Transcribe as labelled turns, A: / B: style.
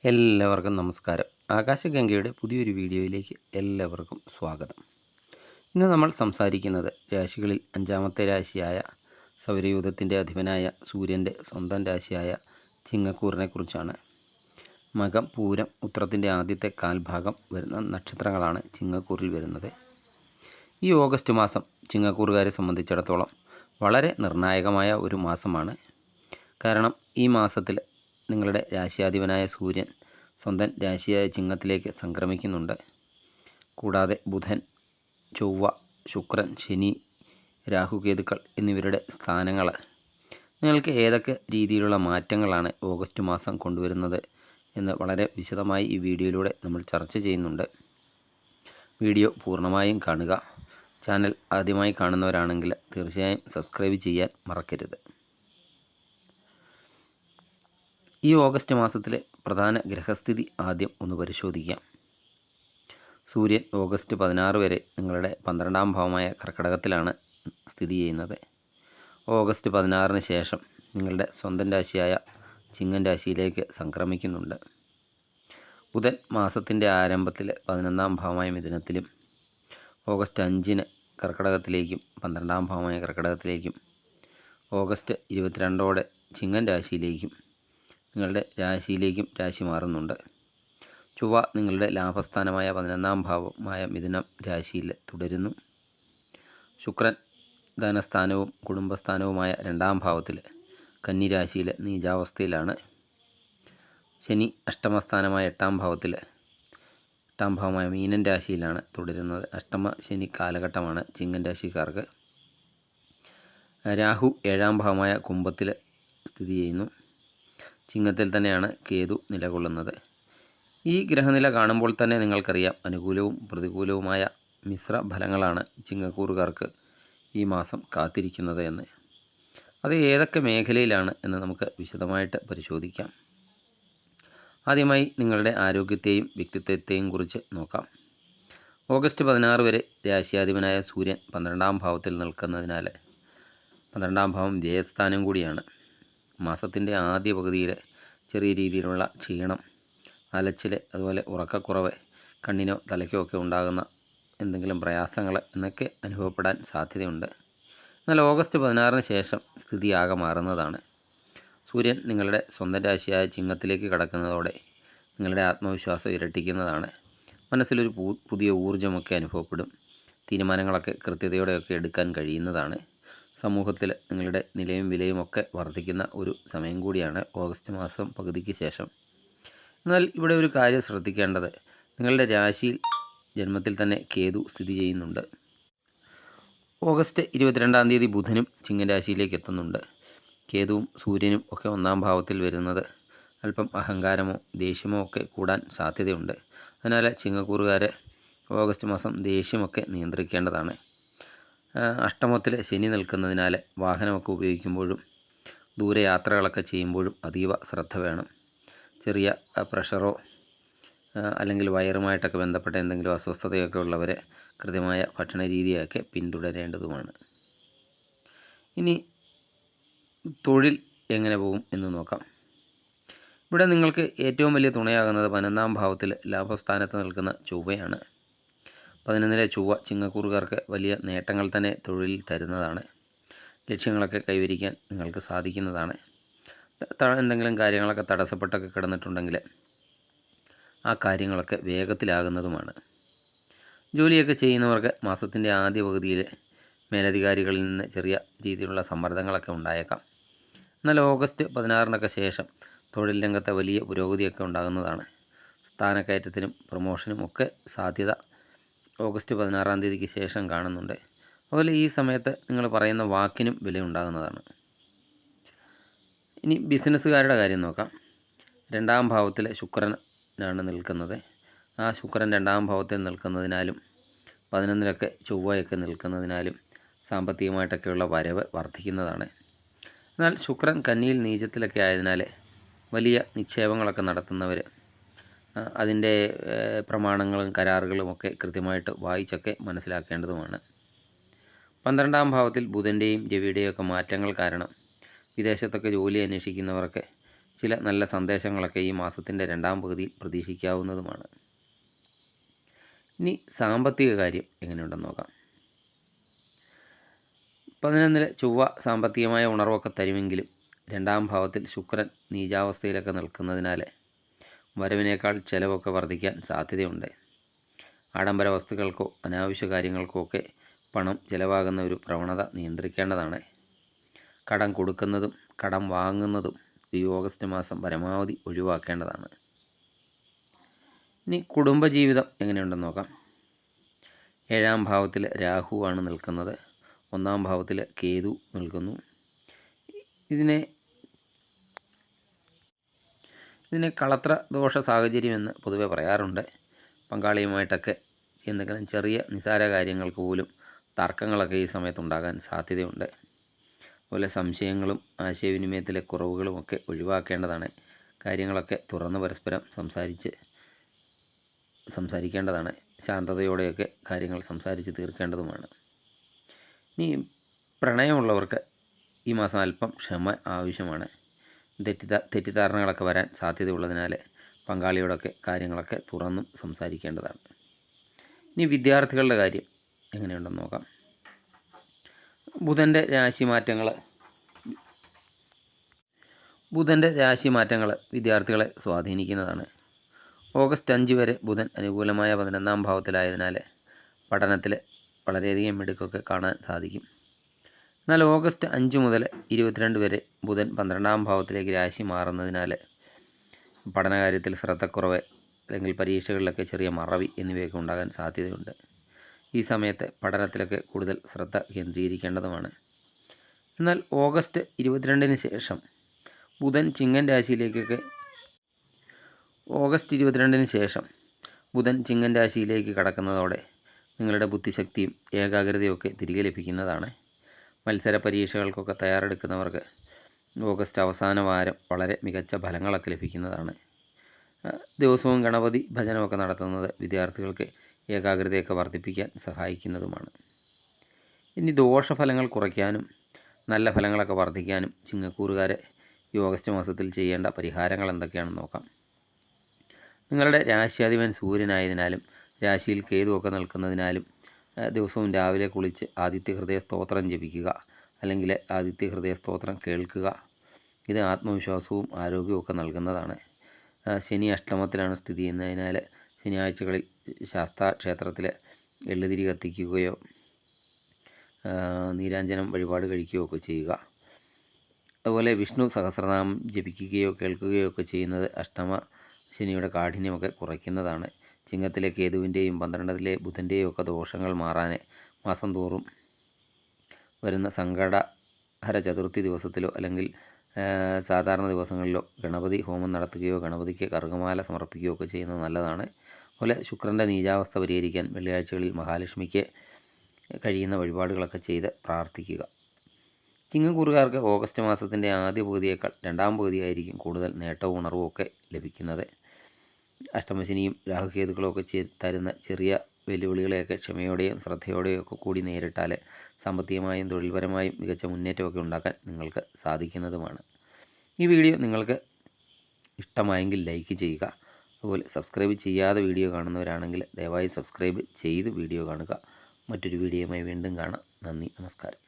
A: എല്ലാവർക്കും നമസ്കാരം. ആകാശഗംഗയുടെ പുതിയൊരു വീഡിയോയിലേക്ക് എല്ലാവർക്കും സ്വാഗതം. ഇന്ന് നമ്മൾ സംസാരിക്കുന്നത് രാശികളിൽ അഞ്ചാമത്തെ രാശിയായ സൗരയൂഥത്തിൻ്റെ അധിപനായ സൂര്യൻ്റെ സ്വന്തം രാശിയായ ചിങ്ങക്കൂറിനെക്കുറിച്ചാണ്. മകം, പൂരം, ഉത്രത്തിൻ്റെ ആദ്യത്തെ കാൽഭാഗം വരുന്ന നക്ഷത്രങ്ങളാണ് ചിങ്ങക്കൂറിൽ വരുന്നത്. ഈ ഓഗസ്റ്റ് മാസം ചിങ്ങക്കൂറുകാരെ സംബന്ധിച്ചിടത്തോളം വളരെ നിർണായകമായ ഒരു മാസമാണ്. കാരണം ഈ മാസത്തിൽ നിങ്ങളുടെ രാശിയാധിപനായ സൂര്യൻ സ്വന്തം രാശിയായ ചിങ്ങത്തിലേക്ക് സംക്രമിക്കുന്നുണ്ട്. കൂടാതെ ബുധൻ, ചൊവ്വ, ശുക്രൻ, ശനി, രാഹുകേതുക്കൾ എന്നിവരുടെ സ്ഥാനങ്ങൾ നിങ്ങൾക്ക് ഏതൊക്കെ രീതിയിലുള്ള മാറ്റങ്ങളാണ് ഓഗസ്റ്റ് മാസം കൊണ്ടുവരുന്നത് എന്ന് വളരെ വിശദമായി ഈ വീഡിയോയിലൂടെ നമ്മൾ ചർച്ച ചെയ്യുന്നുണ്ട്. വീഡിയോ പൂർണ്ണമായും കാണുക. ചാനൽ ആദ്യമായി കാണുന്നവരാണെങ്കിൽ തീർച്ചയായും സബ്സ്ക്രൈബ് ചെയ്യാൻ മറക്കരുത്. ഈ ഓഗസ്റ്റ് മാസത്തിലെ പ്രധാന ഗ്രഹസ്ഥിതി ആദ്യം ഒന്ന് പരിശോധിക്കാം. സൂര്യൻ ഓഗസ്റ്റ് 16 വരെ നിങ്ങളുടെ 12-ാം ഭാവമായ കർക്കിടകത്തിലാണ് സ്ഥിതി ചെയ്യുന്നത്. ഓഗസ്റ്റ് 16-ന് ശേഷം നിങ്ങളുടെ സ്വന്തം രാശിയായ ചിങ്ങൻ രാശിയിലേക്ക് സംക്രമിക്കുന്നുണ്ട്. ബുധൻ മാസത്തിൻ്റെ ആരംഭത്തിൽ 11-ാം ഭാവമായ മിഥുനത്തിലും ഓഗസ്റ്റ് 5-ന് കർക്കിടകത്തിലേക്കും 12-ാം ഭാവമായ കർക്കിടകത്തിലേക്കും ഓഗസ്റ്റ് 22-ഓടെ ചിങ്ങൻ രാശിയിലേക്കും നിങ്ങളുടെ രാശിയിലേക്കും രാശി മാറുന്നുണ്ട്. ചൊവ്വ നിങ്ങളുടെ ലാഭസ്ഥാനമായ 11-ാം ഭാവമായ മിഥുനം രാശിയിൽ തുടരുന്നു. ശുക്രൻ ധനസ്ഥാനവും കുടുംബസ്ഥാനവുമായ 2-ാം ഭാവത്തിൽ കന്നി രാശിയിൽ നീചാവസ്ഥയിലാണ്. ശനി അഷ്ടമസ്ഥാനമായ 8-ാം ഭാവത്തിൽ 8-ാം ഭാവമായ മീനൻ രാശിയിലാണ് തുടരുന്നത്. അഷ്ടമ ശനി കാലഘട്ടമാണ് ചിങ്ങൻ രാശിക്കാർക്ക്. രാഹു 7-ാം ഭാവമായ കുംഭത്തിൽ സ്ഥിതി ചെയ്യുന്നു. ചിങ്ങത്തിൽ തന്നെയാണ് കേതു നിലകൊള്ളുന്നത്. ഈ ഗ്രഹനില കാണുമ്പോൾ തന്നെ നിങ്ങൾക്കറിയാം അനുകൂലവും പ്രതികൂലവുമായ മിശ്ര ഫലങ്ങളാണ് ചിങ്ങക്കൂറുകാർക്ക് ഈ മാസം കാത്തിരിക്കുന്നത് എന്ന്. അത് ഏതൊക്കെ മേഖലയിലാണ് എന്ന് നമുക്ക് വിശദമായിട്ട് പരിശോധിക്കാം. ആദ്യമായി നിങ്ങളുടെ ആരോഗ്യത്തെയും വ്യക്തിത്വത്തെയും കുറിച്ച് നോക്കാം. ഓഗസ്റ്റ് 16 വരെ രാശിയാധിപനായ സൂര്യൻ 12-ാം ഭാവത്തിൽ നിൽക്കുന്നതിനാൽ 12-ാം ഭാവം ജയസ്ഥാനം കൂടിയാണ്. മാസത്തിൻ്റെ ആദ്യ പകുതിയിൽ ചെറിയ രീതിയിലുള്ള ക്ഷീണം, അലച്ചിൽ, അതുപോലെ ഉറക്കക്കുറവ്, കണ്ണിനോ തലയ്ക്കോ ഒക്കെ ഉണ്ടാകുന്ന എന്തെങ്കിലും പ്രയാസങ്ങൾ എന്നൊക്കെ അനുഭവപ്പെടാൻ സാധ്യതയുണ്ട്. എന്നാൽ ഓഗസ്റ്റ് 16-ന് ശേഷം സ്ഥിതി ആകെ മാറുന്നതാണ്. സൂര്യൻ നിങ്ങളുടെ സ്വന്തം രാശിയായ ചിങ്ങത്തിലേക്ക് കടക്കുന്നതോടെ നിങ്ങളുടെ ആത്മവിശ്വാസം ഇരട്ടിക്കുന്നതാണ്. മനസ്സിലൊരു പുതിയ ഊർജ്ജമൊക്കെ അനുഭവപ്പെടും. തീരുമാനങ്ങളൊക്കെ കൃത്യതയോടെയൊക്കെ എടുക്കാൻ കഴിയുന്നതാണ്. സമൂഹത്തിൽ നിങ്ങളുടെ നിലയും വിലയും ഒക്കെ വർദ്ധിക്കുന്ന ഒരു സമയം കൂടിയാണ് ഓഗസ്റ്റ് മാസം പകുതിക്ക് ശേഷം. എന്നാൽ ഇവിടെ ഒരു കാര്യം ശ്രദ്ധിക്കേണ്ടത്, നിങ്ങളുടെ രാശിയിൽ ജന്മത്തിൽ തന്നെ കേതു സ്ഥിതി ചെയ്യുന്നുണ്ട്. ഓഗസ്റ്റ് 22-ാം തീയതി ബുധനും ചിങ്ങൻ രാശിയിലേക്ക് എത്തുന്നുണ്ട്. കേതുവും സൂര്യനും ഒക്കെ 1-ാം ഭാവത്തിൽ വരുന്നത് അല്പം അഹങ്കാരമോ ദേഷ്യമോ ഒക്കെ കൂടാൻ സാധ്യതയുണ്ട്. അതിനാൽ ചിങ്ങക്കൂറുകാരെ ഓഗസ്റ്റ് മാസം ദേഷ്യമൊക്കെ നിയന്ത്രിക്കേണ്ടതാണ്. അഷ്ടമത്തിൽ ശനി നിൽക്കുന്നതിനാൽ വാഹനമൊക്കെ ഉപയോഗിക്കുമ്പോഴും ദൂരയാത്രകളൊക്കെ ചെയ്യുമ്പോഴും അതീവ ശ്രദ്ധ വേണം. ചെറിയ പ്രഷറോ അല്ലെങ്കിൽ വയറുമായിട്ടൊക്കെ ബന്ധപ്പെട്ട എന്തെങ്കിലും അസ്വസ്ഥതയൊക്കെ ഉള്ളവരെ കൃത്യമായ ഭക്ഷണ രീതിയൊക്കെ പിന്തുടരേണ്ടതുമാണ്. ഇനി തൊഴിൽ എങ്ങനെ പോകും എന്ന് നോക്കാം. ഇവിടെ നിങ്ങൾക്ക് ഏറ്റവും വലിയ തുണയാകുന്നത് 11-ാം ഭാവത്തിൽ ലാഭസ്ഥാനത്ത് നിൽക്കുന്ന ചൊവ്വയാണ്. 11-ലെ ചൊവ്വ ചിങ്ങക്കൂറുകാർക്ക് വലിയ നേട്ടങ്ങൾ തന്നെ തൊഴിലിൽ തരുന്നതാണ്. ലക്ഷ്യങ്ങളൊക്കെ കൈവരിക്കാൻ നിങ്ങൾക്ക് സാധിക്കുന്നതാണ്. എന്തെങ്കിലും കാര്യങ്ങളൊക്കെ തടസ്സപ്പെട്ടൊക്കെ കിടന്നിട്ടുണ്ടെങ്കിൽ ആ കാര്യങ്ങളൊക്കെ വേഗത്തിലാകുന്നതുമാണ്. ജോലിയൊക്കെ ചെയ്യുന്നവർക്ക് മാസത്തിൻ്റെ ആദ്യ പകുതിയിൽ മേലധികാരികളിൽ നിന്ന് ചെറിയ രീതിയിലുള്ള സമ്മർദ്ദങ്ങളൊക്കെ ഉണ്ടായേക്കാം. എന്നാൽ ഓഗസ്റ്റ് 16-നൊക്കെ ശേഷം തൊഴിൽ രംഗത്തെ വലിയ പുരോഗതിയൊക്കെ ഉണ്ടാകുന്നതാണ്. സ്ഥാനക്കയറ്റത്തിനും പ്രൊമോഷനും ഒക്കെ സാധ്യത ഓഗസ്റ്റ് 16-ാം തീയതിക്ക് ശേഷം കാണുന്നുണ്ട്. അതുപോലെ ഈ സമയത്ത് നിങ്ങൾ പറയുന്ന വാക്കിനും വിലയുണ്ടാകുന്നതാണ്. ഇനി ബിസിനസ്സുകാരുടെ കാര്യം നോക്കാം. 2-ാം ഭാവത്തിൽ ശുക്രനാണ് നിൽക്കുന്നത്. ആ ശുക്രൻ 2-ാം ഭാവത്തിൽ നിൽക്കുന്നതിനാലും 11-ലൊക്കെ ചൊവ്വയൊക്കെ നിൽക്കുന്നതിനാലും സാമ്പത്തികമായിട്ടൊക്കെയുള്ള വരവ് വർദ്ധിക്കുന്നതാണ്. എന്നാൽ ശുക്രൻ കന്നിയിൽ നീചത്തിലൊക്കെ ആയതിനാൽ വലിയ നിക്ഷേപങ്ങളൊക്കെ നടത്തുന്നവർ അതിൻ്റെ പ്രമാണങ്ങളും കരാറുകളും ഒക്കെ കൃത്യമായിട്ട് വായിച്ചൊക്കെ മനസ്സിലാക്കേണ്ടതുമാണ്. 12-ാം ഭാവത്തിൽ ബുധൻ്റെയും രവിയുടെയും ഒക്കെ മാറ്റങ്ങൾ കാരണം വിദേശത്തൊക്കെ ജോലി അന്വേഷിക്കുന്നവർക്ക് ചില നല്ല സന്ദേശങ്ങളൊക്കെ ഈ മാസത്തിൻ്റെ രണ്ടാം പകുതിയിൽ പ്രതീക്ഷിക്കാവുന്നതുമാണ്. ഇനി സാമ്പത്തിക കാര്യം എങ്ങനെയുണ്ടെന്ന് നോക്കാം. 11 ചൊവ്വ സാമ്പത്തികമായ ഉണർവൊക്കെ തരുമെങ്കിലും രണ്ടാം ഭാവത്തിൽ ശുക്രൻ നീചാവസ്ഥയിലൊക്കെ നിൽക്കുന്നതിനാൽ വരവിനേക്കാൾ ചിലവൊക്കെ വർദ്ധിക്കാൻ സാധ്യതയുണ്ട്. ആഡംബര വസ്തുക്കൾക്കോ അനാവശ്യ കാര്യങ്ങൾക്കോ ഒക്കെ പണം ചിലവാകുന്ന ഒരു പ്രവണത നിയന്ത്രിക്കേണ്ടതാണ്. കടം കൊടുക്കുന്നതും കടം വാങ്ങുന്നതും ഈ ഓഗസ്റ്റ് മാസം പരമാവധി ഒഴിവാക്കേണ്ടതാണ്. ഇനി കുടുംബജീവിതം എങ്ങനെയുണ്ടെന്ന് നോക്കാം. 7ാം ഭാവത്തിൽ രാഹുവാണ് നിൽക്കുന്നത്. 1ാം ഭാവത്തിൽ കേതു നിൽക്കുന്നു. ഇതിനെ കളത്ര ദോഷ സാഹചര്യം എന്ന് പൊതുവെ പറയാറുണ്ട്. പങ്കാളിയുമായിട്ടൊക്കെ എന്തെങ്കിലും ചെറിയ നിസാര കാര്യങ്ങൾക്ക് പോലും തർക്കങ്ങളൊക്കെ ഈ സമയത്തുണ്ടാകാൻ സാധ്യതയുണ്ട്. അതുപോലെ സംശയങ്ങളും ആശയവിനിമയത്തിലെ കുറവുകളുമൊക്കെ ഒഴിവാക്കേണ്ടതാണ്. കാര്യങ്ങളൊക്കെ തുറന്ന് പരസ്പരം സംസാരിക്കേണ്ടതാണ്. ശാന്തതയോടെയൊക്കെ കാര്യങ്ങൾ സംസാരിച്ച് തീർക്കേണ്ടതുമാണ്. ഇനി പ്രണയമുള്ളവർക്ക് ഈ മാസം അല്പം ക്ഷമ ആവശ്യമാണ്. തെറ്റിദ്ധാരണകളൊക്കെ വരാൻ സാധ്യതയുള്ളതിനാൽ പങ്കാളിയോടൊക്കെ കാര്യങ്ങളൊക്കെ തുറന്നും സംസാരിക്കേണ്ടതാണ്. ഇനി വിദ്യാർത്ഥികളുടെ കാര്യം എങ്ങനെയുണ്ടെന്ന് നോക്കാം. ബുധൻ്റെ രാശിമാറ്റങ്ങൾ വിദ്യാർത്ഥികളെ സ്വാധീനിക്കുന്നതാണ്. ഓഗസ്റ്റ് 5 വരെ ബുധൻ അനുകൂലമായ 11ാം ഭാവത്തിലായതിനാൽ പഠനത്തിൽ വളരെയധികം മിടുക്കൊക്കെ കാണാൻ സാധിക്കും. എന്നാൽ ഓഗസ്റ്റ് 5 മുതൽ 22 വരെ ബുധൻ 12ാം ഭാവത്തിലേക്ക് രാശി മാറുന്നതിനാൽ പഠനകാര്യത്തിൽ ശ്രദ്ധക്കുറവ് അല്ലെങ്കിൽ പരീക്ഷകളിലൊക്കെ ചെറിയ മറവി എന്നിവയൊക്കെ ഉണ്ടാകാൻ സാധ്യതയുണ്ട്. ഈ സമയത്ത് പഠനത്തിലൊക്കെ കൂടുതൽ ശ്രദ്ധ കേന്ദ്രീകരിക്കേണ്ടതുമാണ്. എന്നാൽ ഓഗസ്റ്റ് 22 ശേഷം ബുധൻ ചിങ്ങൻ രാശിയിലേക്ക് കടക്കുന്നതോടെ നിങ്ങളുടെ ബുദ്ധിശക്തിയും ഏകാഗ്രതയൊക്കെ തിരികെ ലഭിക്കുന്നതാണ്. മത്സര പരീക്ഷകൾക്കൊക്കെ തയ്യാറെടുക്കുന്നവർക്ക് ഓഗസ്റ്റ് അവസാന വാരം വളരെ മികച്ച ഫലങ്ങളൊക്കെ ലഭിക്കുന്നതാണ്. ദിവസവും ഗണപതി ഭജനമൊക്കെ നടത്തുന്നത് വിദ്യാർത്ഥികൾക്ക് ഏകാഗ്രതയൊക്കെ വർദ്ധിപ്പിക്കാൻ സഹായിക്കുന്നതുമാണ്. ഇനി ദോഷഫലങ്ങൾ കുറയ്ക്കാനും നല്ല ഫലങ്ങളൊക്കെ വർദ്ധിക്കാനും ചിങ്ങക്കൂറുകാരെ ഈ ഓഗസ്റ്റ് മാസത്തിൽ ചെയ്യേണ്ട പരിഹാരങ്ങൾ എന്തൊക്കെയാണെന്ന് നോക്കാം. നിങ്ങളുടെ രാശിയാധിപൻ സൂര്യനായതിനാലും രാശിയിൽ കേതുവൊക്കെ നിൽക്കുന്നതിനാലും ദിവസവും രാവിലെ കുളിച്ച് ആദിത്യ ഹൃദയ സ്തോത്രം ജപിക്കുക, അല്ലെങ്കിൽ ആദിത്യ ഹൃദയ സ്തോത്രം കേൾക്കുക. ഇത് ആത്മവിശ്വാസവും ആരോഗ്യവും ഒക്കെ നൽകുന്നതാണ്. ശനി അഷ്ടമത്തിലാണ് സ്ഥിതി ചെയ്യുന്നതിനാൽ ശനിയാഴ്ചകളിൽ ശാസ്താ ക്ഷേത്രത്തിൽ എള്ളുതിരി കത്തിക്കുകയോ നീരാഞ്ജനം വഴിപാട് കഴിക്കുകയോ ഒക്കെ ചെയ്യുക. അതുപോലെ വിഷ്ണു സഹസ്രനാമം ജപിക്കുകയോ കേൾക്കുകയോ ഒക്കെ ചെയ്യുന്നത് അഷ്ടമ ശനിയുടെ കാഠിന്യമൊക്കെ കുറയ്ക്കുന്നതാണ്. ചിങ്ങത്തിലെ കേതുവിൻ്റെയും 12ലെ ബുധൻ്റെയും ഒക്കെ ദോഷങ്ങൾ മാറാൻ മാസം തോറും വരുന്ന സങ്കടഹര ചതുർത്ഥി ദിവസത്തിലോ അല്ലെങ്കിൽ സാധാരണ ദിവസങ്ങളിലോ ഗണപതി ഹോമം നടത്തുകയോ ഗണപതിക്ക് കറുകമാല സമർപ്പിക്കുകയോ ഒക്കെ ചെയ്യുന്നത് നല്ലതാണ്. അതുപോലെ ശുക്രൻ്റെ നീചാവസ്ഥ പരിഹരിക്കാൻ വെള്ളിയാഴ്ചകളിൽ മഹാലക്ഷ്മിക്ക് കഴിയുന്ന വഴിപാടുകളൊക്കെ ചെയ്ത് പ്രാർത്ഥിക്കുക. ചിങ്ങക്കൂറുകാർക്ക് ഓഗസ്റ്റ് മാസത്തിൻ്റെ ആദ്യ പകുതിയേക്കാൾ രണ്ടാം പകുതിയായിരിക്കും കൂടുതൽ നേട്ടവും ഉണർവും ഒക്കെ ലഭിക്കുന്നത്. അഷ്ടമശനിയും രാഹുകേതുക്കളും ഒക്കെ തരുന്ന ചെറിയ വെല്ലുവിളികളെയൊക്കെ ക്ഷമയോടെയും ശ്രദ്ധയോടെയും ഒക്കെ കൂടി നേരിട്ടാൽ സാമ്പത്തികമായും തൊഴിൽപരമായും മികച്ച മുന്നേറ്റമൊക്കെ ഉണ്ടാക്കാൻ നിങ്ങൾക്ക് സാധിക്കുന്നതുമാണ്. ഈ വീഡിയോ നിങ്ങൾക്ക് ഇഷ്ടമായെങ്കിൽ ലൈക്ക് ചെയ്യുക. അതുപോലെ സബ്സ്ക്രൈബ് ചെയ്യാതെ വീഡിയോ കാണുന്നവരാണെങ്കിൽ ദയവായി സബ്സ്ക്രൈബ് ചെയ്ത് വീഡിയോ കാണുക. മറ്റൊരു വീഡിയോയുമായി വീണ്ടും കാണാം. നന്ദി, നമസ്കാരം.